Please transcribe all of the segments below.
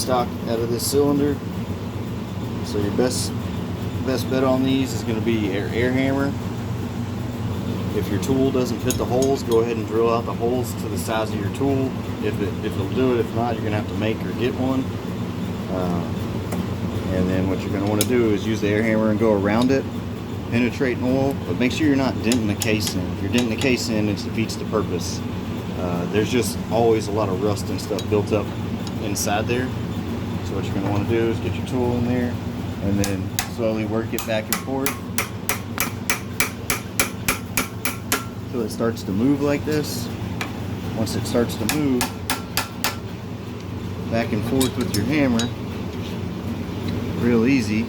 stock out of this cylinder. So your best bet on these is going to be your air hammer. If your tool doesn't fit the holes, go ahead and drill out the holes to the size of your tool. If it'll do it, if not, you're going to have to make or get one. And then what you're going to want to do is use the air hammer and go around it, penetrating oil, but make sure you're not denting the casing. If you're denting the casing, it defeats the purpose. There's just always a lot of rust and stuff built up inside there. So what you're going to want to do is get your tool in there and then slowly work it back and forth until it starts to move like this. Once it starts to move back and forth with your hammer, real easy.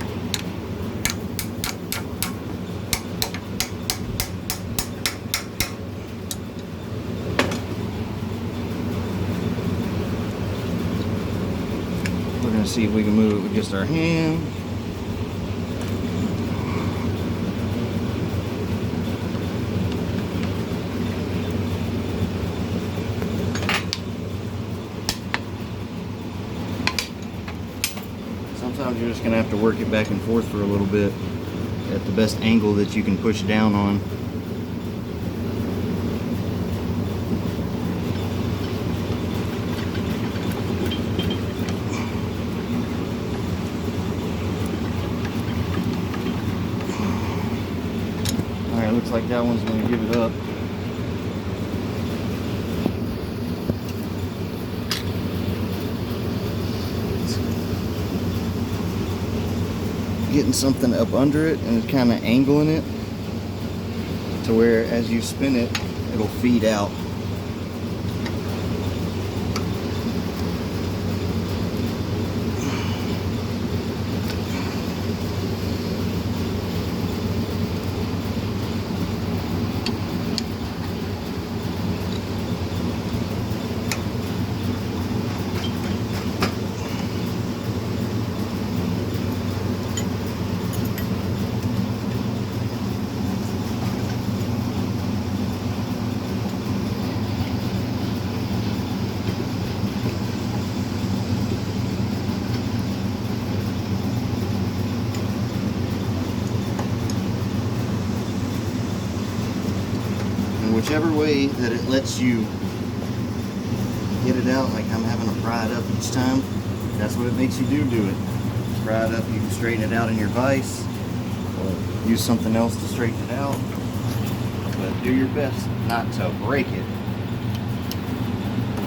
We're going to see if we can move it with just our hand. Sometimes you're just going to have to work it back and forth for a little bit at the best angle that you can push down on. Alright, looks like that one's going to give it up. Getting something up under it and it's kind of angling it to where as you spin it, it'll feed out. Whichever way that it lets you get it out, like I'm having to pry it up each time, that's what it makes you do it. Pry it up, you can straighten it out in your vise, or use something else to straighten it out, but do your best not to break it.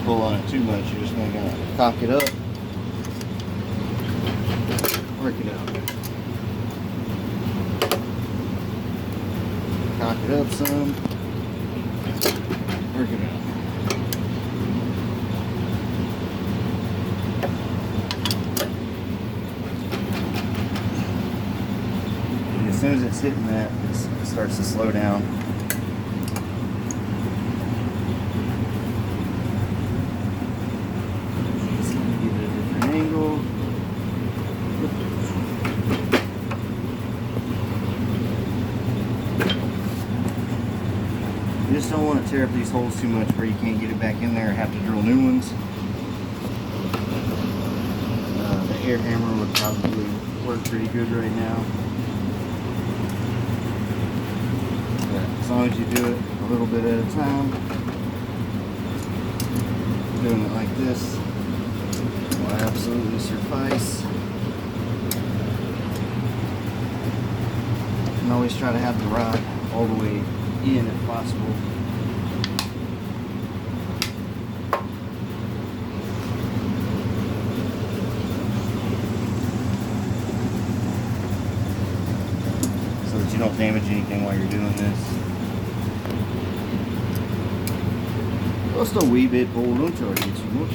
Pull on it too much, you're just going to cock it up, work it out. Cock it up some. Work it out. And as soon as it's hitting that, it starts to slow down. Just give it a different angle. You just don't want to tear up these holes too much where you can't get it back in there or have to drill new ones. The air hammer would probably work pretty good right now. But as long as you do it a little bit at a time, doing it like this will absolutely suffice. And always try to have the rod all the way in if possible. So that you don't damage anything while you're doing this. Just a wee bit bold, don't charge you too much.